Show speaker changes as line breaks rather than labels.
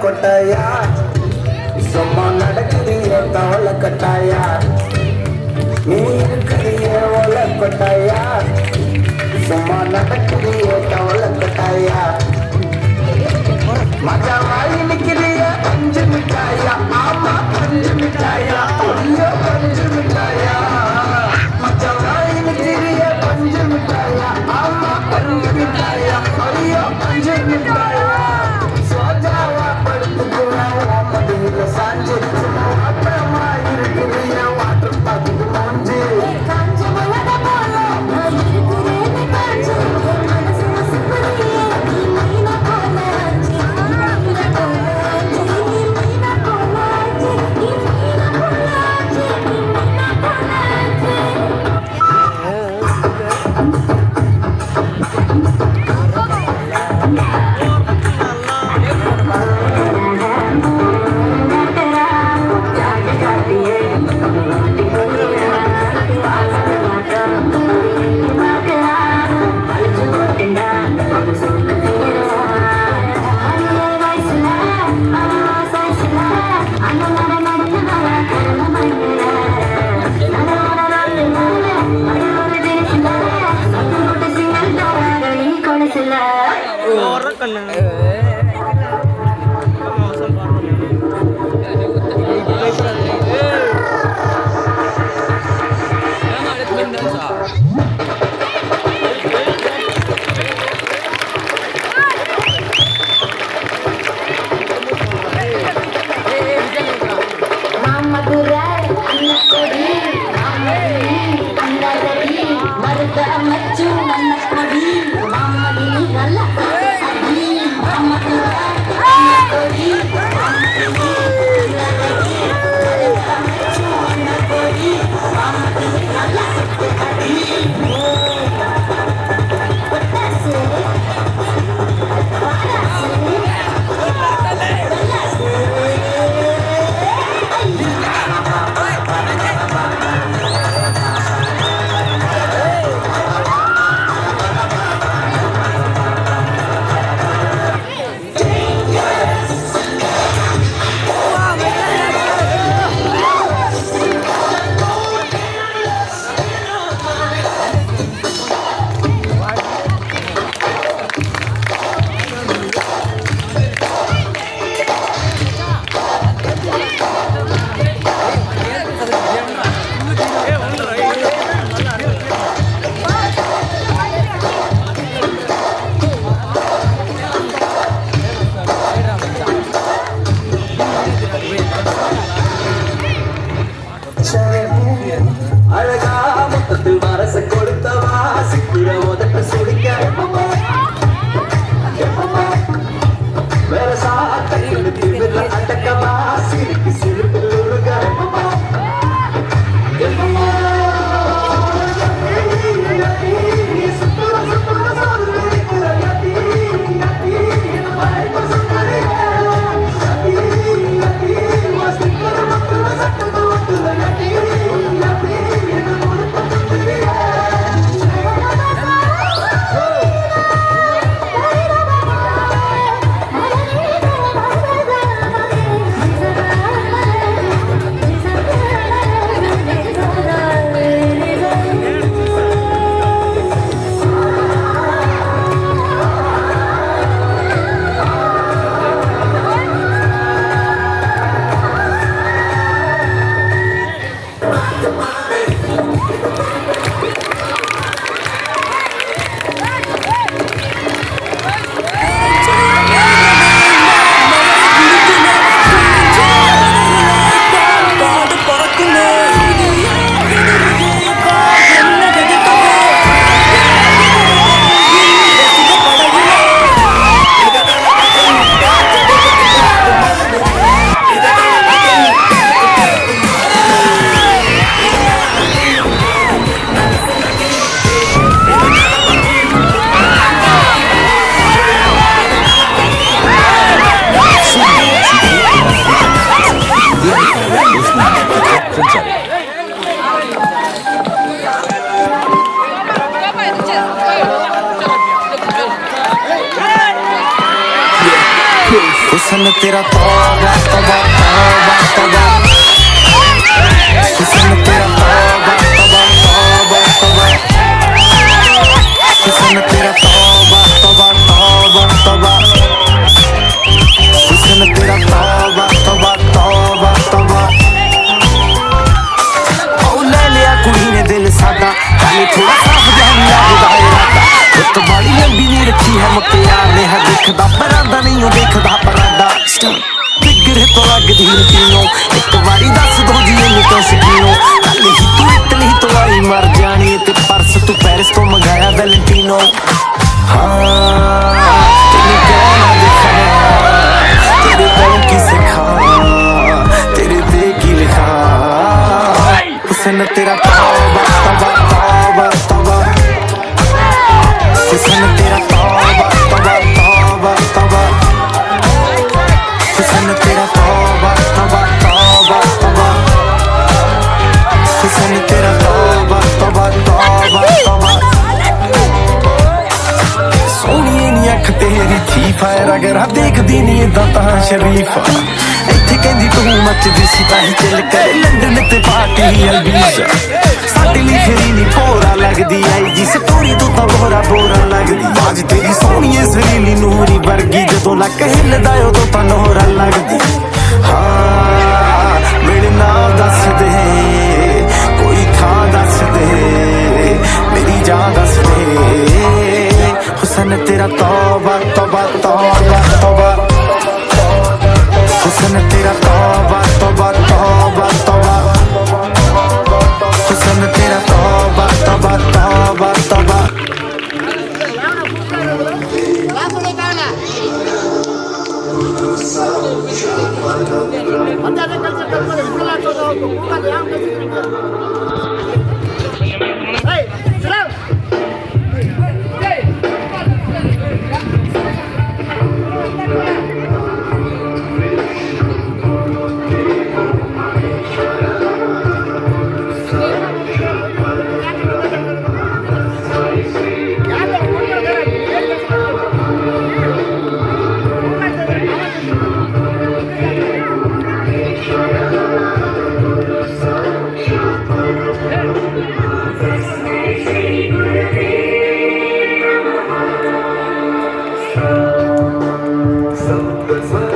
கொட்டாயா சும்மா நடக்கிறிய தவளை கட்டாயா நீ இருக்கிறிய ஒல கொட்டாயா சும்மா நடக்கிறிய தவளை கட்டாயா மஜா வாங்கி நிக்கிறிய பஞ்சு மிட்டாயா ஆமா பஞ்சு மிட்டாயா ஐயோ பஞ்சு மிட்டாயா மஜா வாங்கி நிக்கிறிய பஞ்சு மிட்டாயா ஆமா பஞ்சு மிட்டாயா ஐயோ பஞ்சு மிட்டாயா சாஞ்சு அப்புறமா இருக்கிற வாட்டர் பாக்குது மூஞ்சு
மச்சு நல்ல கொடி மாமடி நல்ல
हुस्न तेरा तौबा तौबा तौबा तौबा, हुस्न तेरा तौबा तौबा तौबा तौबा, हुस्न तेरा तौबा तौबा तौबा तौबा, हुस्न तेरा तौबा तौबा तौबा तौबा। ओ ले लिया कुड़ी ने दिल सादा, हाले थोड़ा साफ जहन लगदा इरादा। रुत बाली लंबी नहीं रखी है मुख्तियार ने, है देखदा परांदा नहीं ओ देखदा परांदा। बिगड़े तो लगदी यकीनो, एक बारी दस दो जी इन्नी तो शकीनो। कल ही तू इटली तो आई मर जानी, ते परस तू पेरिस तो मंगाया वैलेंटिनो। हाँ तेनू कहना दिखा, तेरे कोल की सिखा, तेरे दे की लिखा। हुस्न तेरा तौबा तौबा तौबा तौबा, हुस्न तेरा तौबा तौबा तौबा तौबा, हुस्न तेरा तौबा तौबा तौबा तौबा, हुस्न तेरा तौबा तौबा तौबा तौबा। सोहणीए नी अख तेरी थी फायर, अगर देखदी नी इदां तां शरीफा। इत्थे कहंदी तू मचदी सी तां चिल करे लंडन ते पार्टी अलवीजा। साडे लई फेरी नी भोरा लगदी आई जी स्टोरी तू तां बोरा बोरा लगदी। बाज तेरी सोहणीए सरीली नूरी वर्गी, जदों लक हिलदा उदों तां नोहरा लगदी। हाँ मेरे नाम दस दे, कोई थां दस दे, मेरी जान दस दे। हुस्न तेरा तौबा तौबा तौबा तौबा, हुस्न तेरा तौबा तौबा तौबा तौबा, हुस्न तेरा तौबा तौबा तौबा तौबा। So